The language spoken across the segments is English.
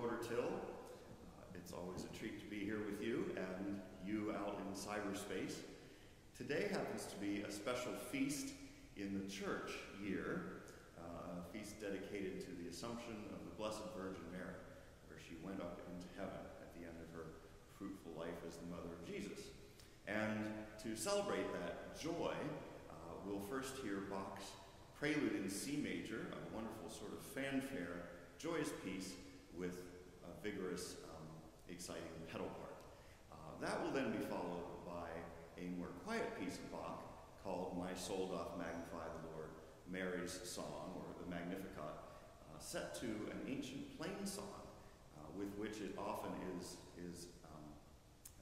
Till. It's always a treat to be here with you and you out in cyberspace. Today happens to be a special feast in the church year, a feast dedicated to the Assumption of the Blessed Virgin Mary, where she went up into heaven at the end of her fruitful life as the mother of Jesus. And to celebrate that joy, we'll first hear Bach's Prelude in C major, a wonderful sort of fanfare, joyous piece with a vigorous, exciting pedal part. That will then be followed by a more quiet piece of Bach called My Soul Doth Magnify the Lord, Mary's Song, or the Magnificat, set to an ancient plain song with which it often is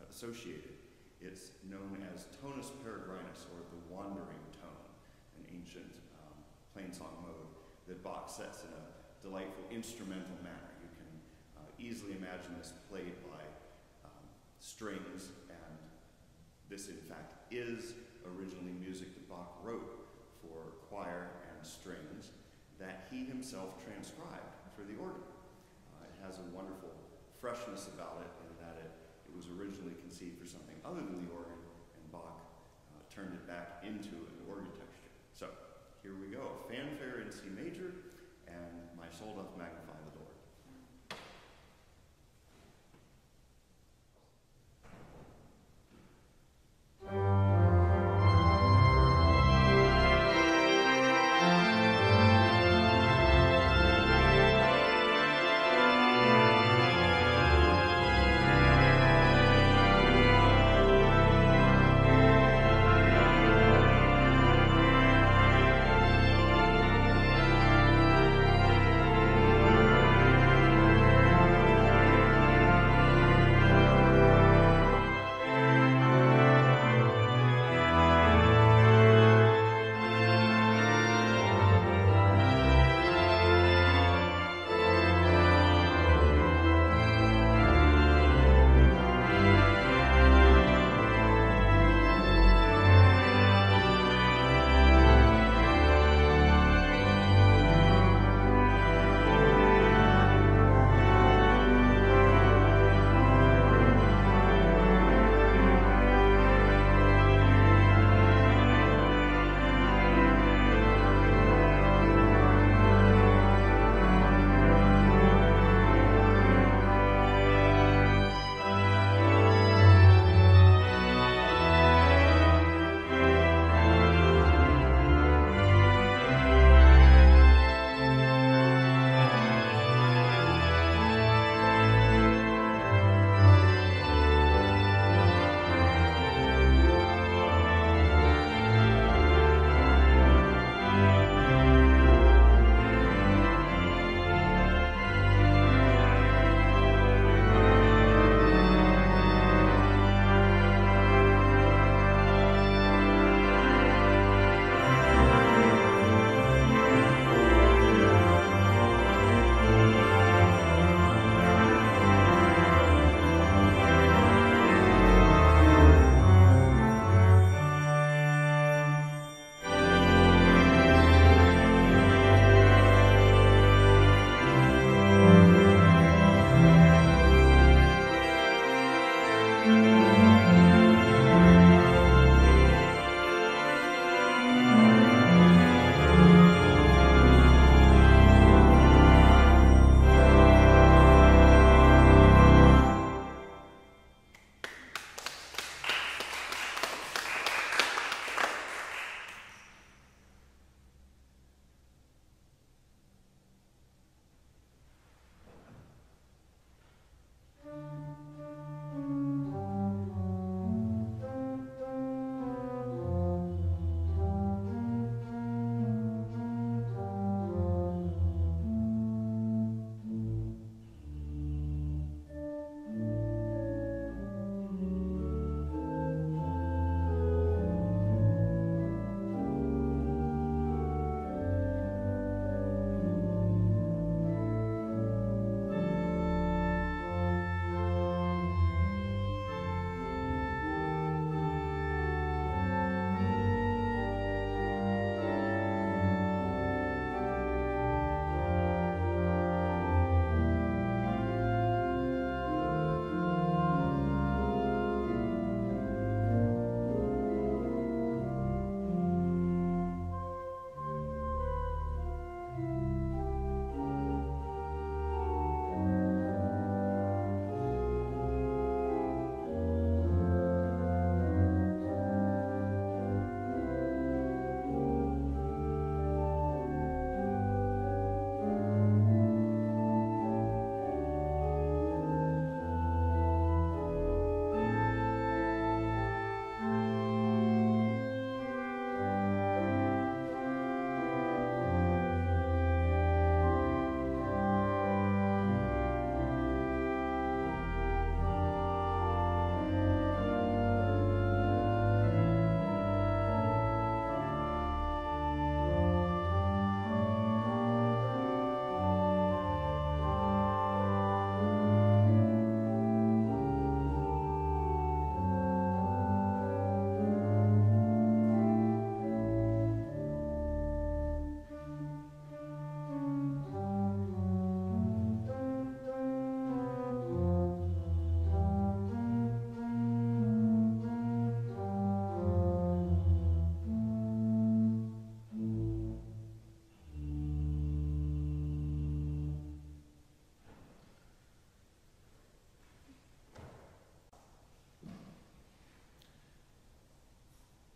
associated. It's known as tonus peregrinus, or the wandering tone, an ancient plain song mode that Bach sets in a delightful instrumental manner. Easily imagine this played by strings, and this in fact is originally music that Bach wrote for choir and strings that he himself transcribed for the organ. It has a wonderful freshness about it in that it was originally conceived for something other than the organ, and Bach turned it back into an organ texture. So here we go, fanfare in C major, and My Soul Doth Magnify the Lord.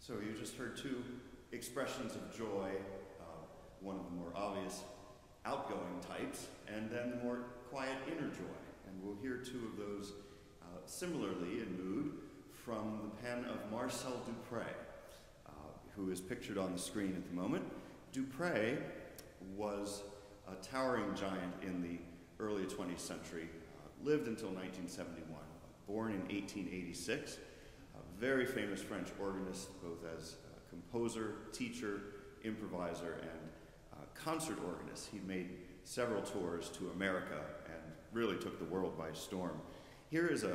So you just heard two expressions of joy, one of the more obvious outgoing types, and then the more quiet inner joy. And we'll hear two of those similarly in mood from the pen of Marcel Dupré, who is pictured on the screen at the moment. Dupré was a towering giant in the early 20th century, lived until 1971, born in 1886, a very famous French organist, both as composer, teacher, improviser, and concert organist. He made several tours to America and really took the world by storm. Here is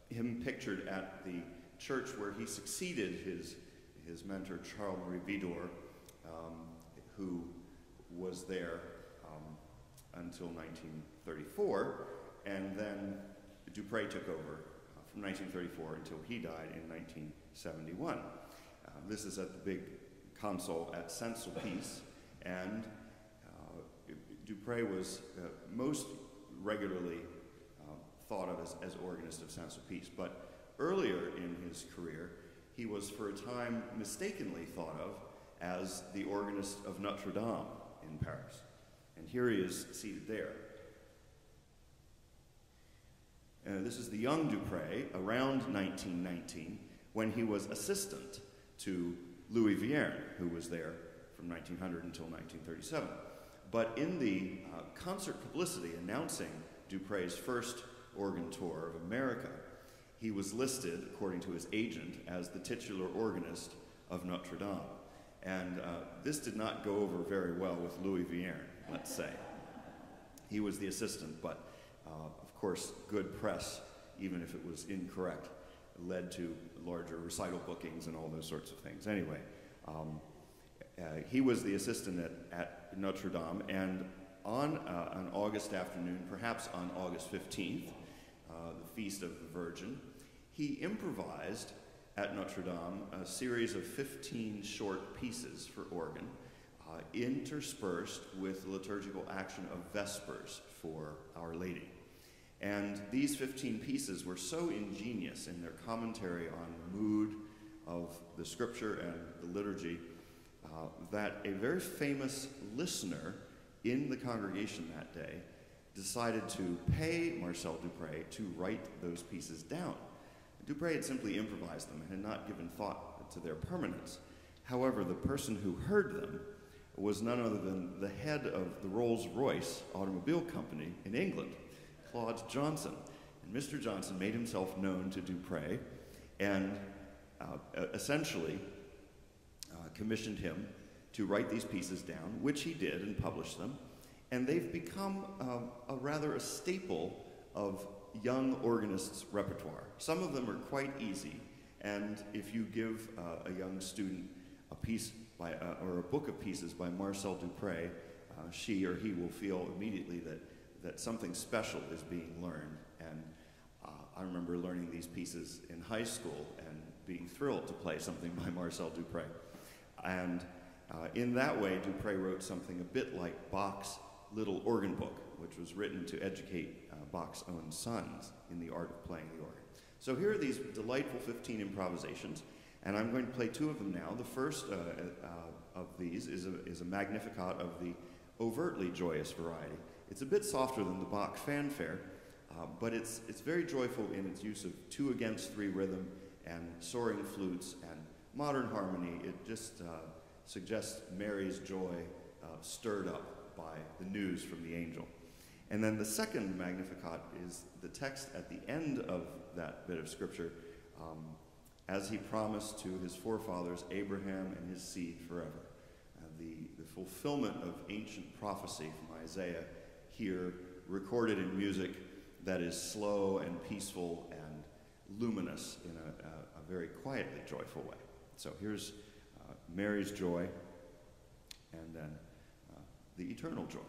him pictured at the church where he succeeded his mentor, Charles-Marie Widor, who was there until 1934, and then Dupré took over from 1934 until he died in 1971. This is at the big console at Stoltzfus, and Dupré was most regularly thought of as organist of Stoltzfus, but earlier in his career, he was for a time mistakenly thought of as the organist of Notre Dame in Paris. And here he is seated there. This is the young Dupré, around 1919, when he was assistant to Louis Vierne, who was there from 1900 until 1937. But in the concert publicity announcing Dupré's first organ tour of America, he was listed, according to his agent, as the titular organist of Notre Dame. And this did not go over very well with Louis Vierne, let's say. He was the assistant, but of course, good press, even if it was incorrect, led to larger recital bookings and all those sorts of things. Anyway, he was the assistant at Notre Dame, and on an August afternoon, perhaps on August 15th, the Feast of the Virgin, he improvised at Notre Dame a series of 15 short pieces for organ, interspersed with the liturgical action of Vespers for Our Lady. And these 15 pieces were so ingenious in their commentary on the mood of the scripture and the liturgy that a very famous listener in the congregation that day decided to pay Marcel Dupré to write those pieces down. Dupré had simply improvised them and had not given thought to their permanence. However, the person who heard them was none other than the head of the Rolls-Royce automobile company in England, Claude Johnson. And Mr. Johnson made himself known to Dupré and essentially commissioned him to write these pieces down, which he did and published them. And they've become a staple of young organists' repertoire. Some of them are quite easy, and if you give a young student a piece by, or a book of pieces by Marcel Dupré, she or he will feel immediately that something special is being learned. And I remember learning these pieces in high school and being thrilled to play something by Marcel Dupré. And in that way, Dupré wrote something a bit like Bach's Little Organ Book, which was written to educate Bach's own sons in the art of playing the organ. So here are these delightful 15 improvisations, and I'm going to play two of them now. The first of these is a Magnificat of the overtly joyous variety. It's a bit softer than the Bach fanfare, but it's very joyful in its use of 2-against-3 rhythm and soaring flutes and modern harmony. It just suggests Mary's joy stirred up by the news from the angel. And then the second Magnificat is the text at the end of that bit of scripture, as he promised to his forefathers, Abraham and his seed forever. The fulfillment of ancient prophecy from Isaiah here recorded in music that is slow and peaceful and luminous in a very quietly joyful way. So here's Mary's joy, and then the eternal joy.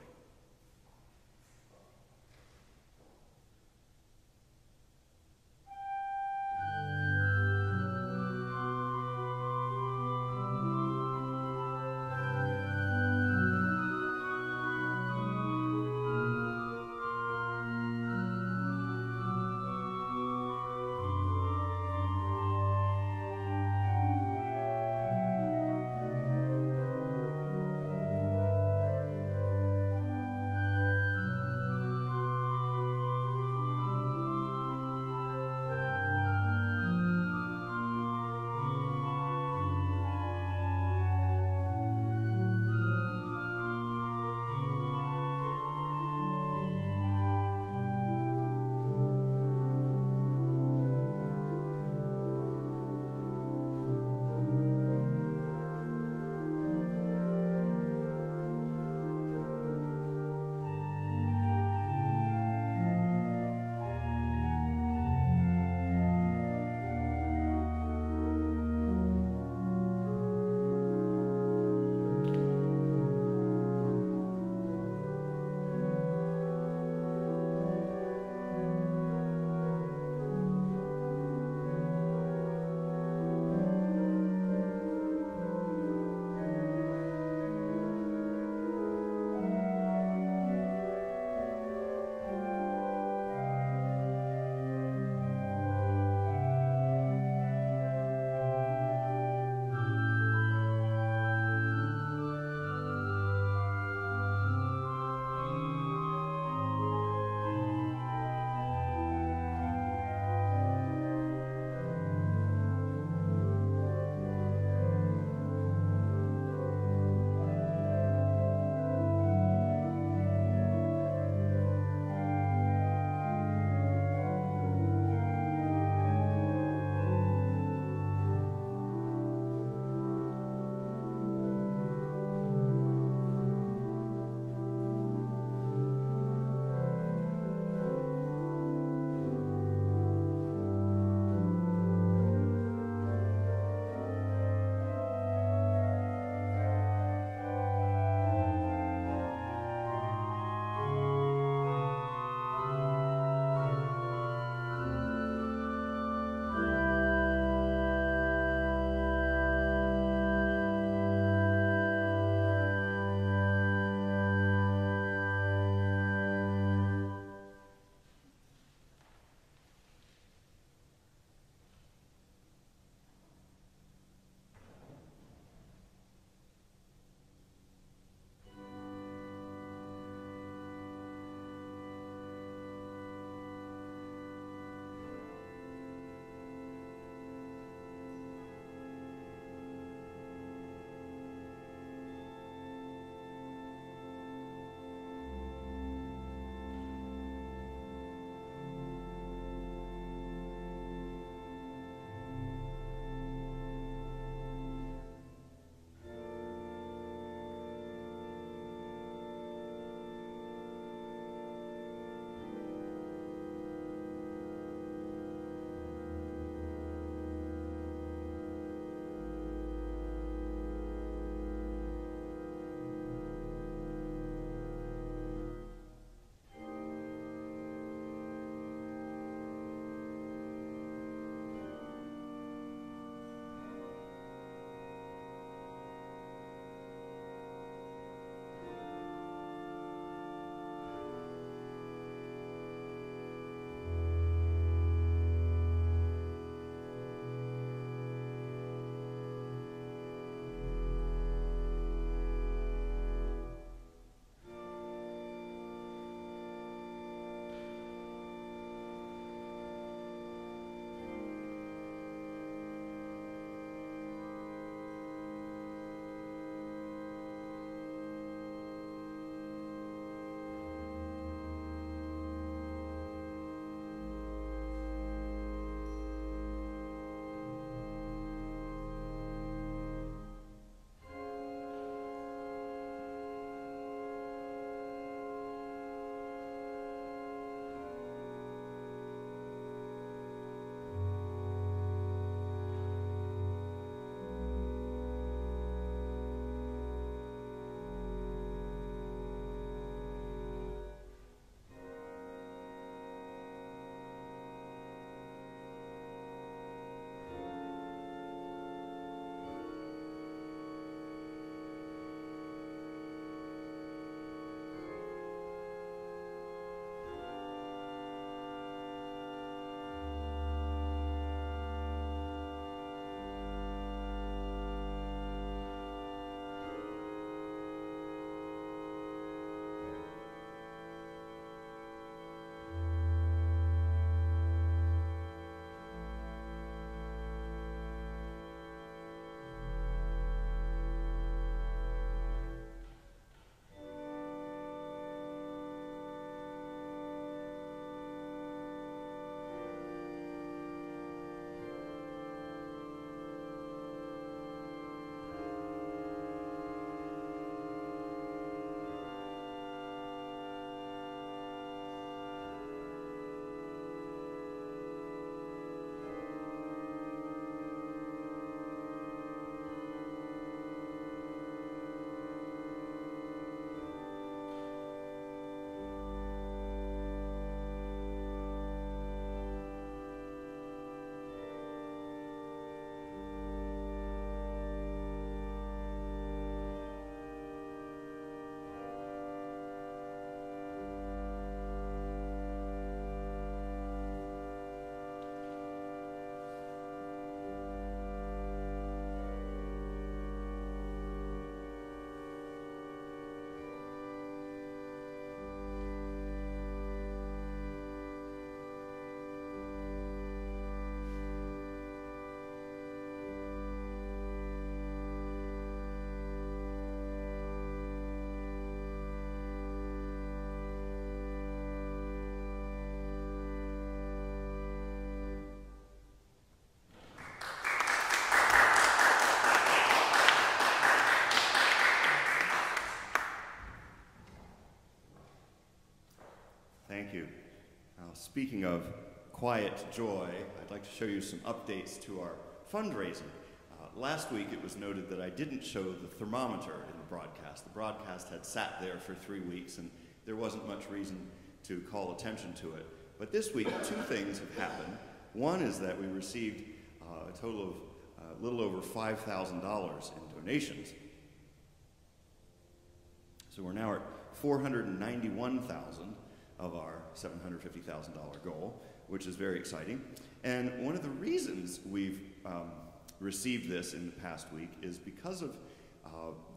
Speaking of quiet joy, I'd like to show you some updates to our fundraising. Last week it was noted that I didn't show the thermometer in the broadcast. The broadcast had sat there for 3 weeks and there wasn't much reason to call attention to it. But this week, 2 things have happened. One is that we received a total of a little over $5,000 in donations. So we're now at $491,000 of our $750,000 goal, which is very exciting. And one of the reasons we've received this in the past week is because of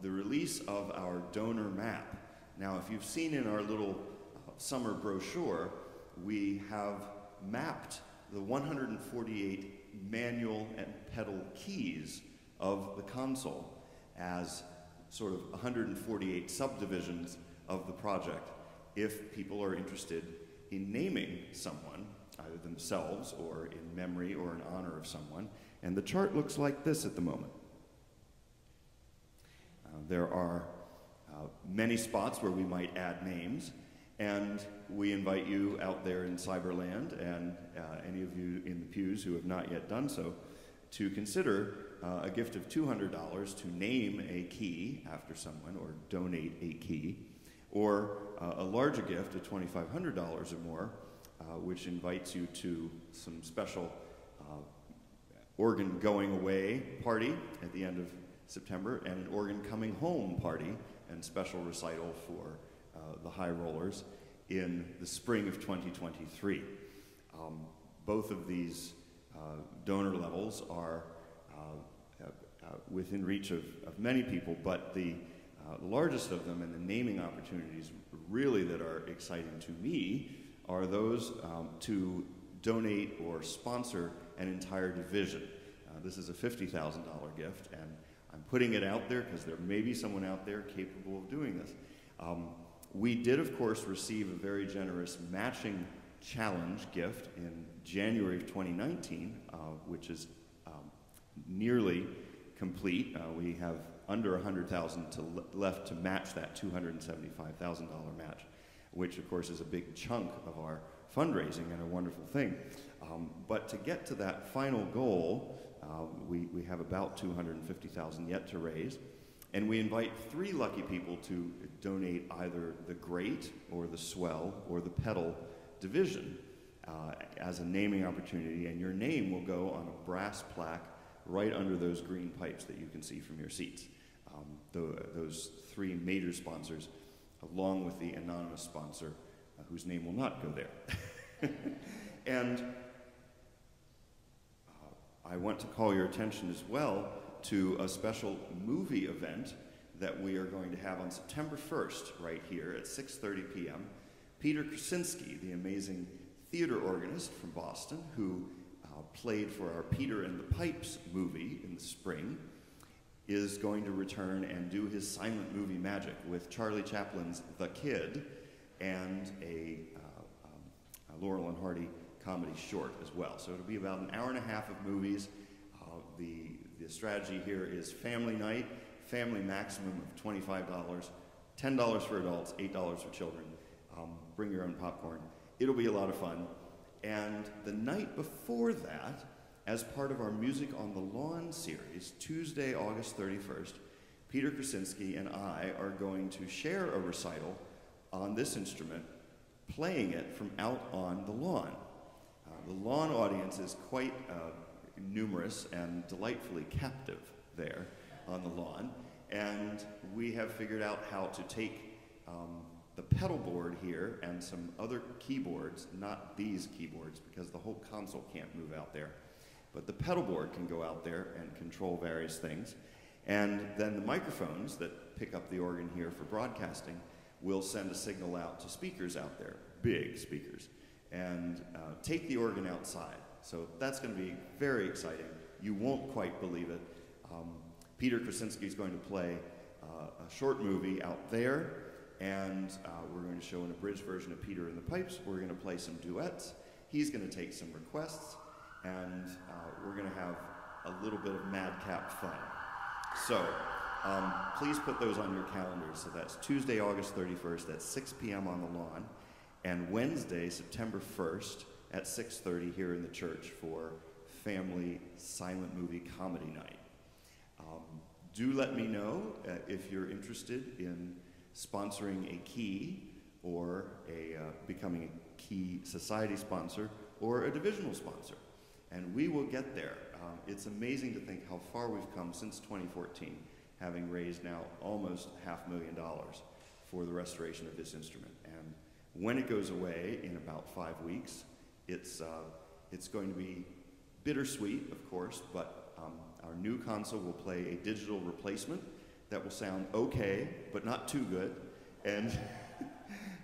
the release of our donor map. Now, if you've seen in our little summer brochure, we have mapped the 148 manual and pedal keys of the console as sort of 148 subdivisions of the project if people are interested in naming someone, either themselves or in memory or in honor of someone. And the chart looks like this at the moment. There are many spots where we might add names, and we invite you out there in Cyberland and any of you in the pews who have not yet done so to consider a gift of $200 to name a key after someone or donate a key, or a larger gift of $2,500 or more, which invites you to some special organ going away party at the end of September and an organ coming home party and special recital for the high rollers in the spring of 2023. Both of these donor levels are within reach of many people, but the largest of them and the naming opportunities really that are exciting to me are those to donate or sponsor an entire division. This is a $50,000 gift, and I'm putting it out there because there may be someone out there capable of doing this. We did, of course, receive a very generous matching challenge gift in January of 2019, which is nearly complete. We have under $100,000 left to match that $275,000 match, which, of course, is a big chunk of our fundraising and a wonderful thing. But to get to that final goal, we have about $250,000 yet to raise, and we invite 3 lucky people to donate either the great or the swell or the pedal division as a naming opportunity, and your name will go on a brass plaque right under those green pipes that you can see from your seats. Those 3 major sponsors, along with the anonymous sponsor, whose name will not go there. And I want to call your attention as well to a special movie event that we are going to have on September 1st right here at 6:30 p.m. Peter Krasinski, the amazing theater organist from Boston, who played for our Peter and the Pipes movie in the spring, is going to return and do his silent movie magic with Charlie Chaplin's The Kid and a Laurel and Hardy comedy short as well. So it'll be about an hour and a half of movies. The strategy here is family night, family maximum of $25, $10 for adults, $8 for children. Bring your own popcorn. It'll be a lot of fun. And the night before that, as part of our Music on the Lawn series, Tuesday, August 31st, Peter Krasinski and I are going to share a recital on this instrument, playing it from out on the lawn. The lawn audience is quite numerous and delightfully captive there on the lawn, and we have figured out how to take the pedal board here and some other keyboards, not these keyboards because the whole console can't move out there, but the pedal board can go out there and control various things, and then the microphones that pick up the organ here for broadcasting will send a signal out to speakers out there, big speakers, and take the organ outside. So that's going to be very exciting. You won't quite believe it. Peter Krasinski is going to play a short movie out there, and we're going to show an abridged version of Peter and the Pipes. We're going to play some duets. He's going to take some requests, and we're going to have a little bit of madcap fun. So please put those on your calendars. So that's Tuesday, August 31st at 6 p.m. on the lawn. and Wednesday, September 1st at 6:30 here in the church for family silent movie comedy night. Do let me know if you're interested in sponsoring a key or becoming a key society sponsor or a divisional sponsor. And we will get there. It's amazing to think how far we've come since 2014, having raised now almost $500,000 for the restoration of this instrument. And when it goes away in about 5 weeks, it's going to be bittersweet, of course, but our new console will play a digital replacement that will sound okay, but not too good. And,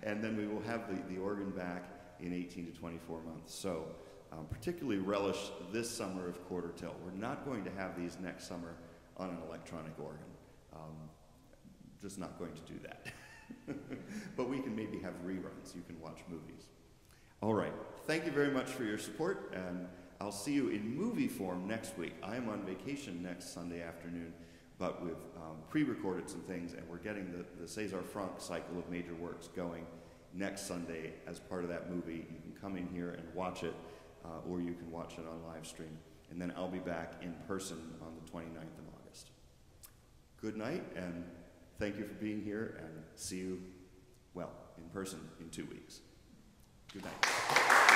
and then we will have the organ back in 18 to 24 months. So particularly relish this summer of quarter tilt. We're not going to have these next summer on an electronic organ. Just not going to do that. But we can maybe have reruns. You can watch movies. All right. Thank you very much for your support, and I'll see you in movie form next week. I am on vacation next Sunday afternoon, but we've pre-recorded some things, and we're getting the César Franck cycle of major works going next Sunday as part of that movie. You can come in here and watch it, or you can watch it on live stream. And then I'll be back in person on the 29th of August. Good night, and thank you for being here, and see you, well, in person in 2 weeks. Good night.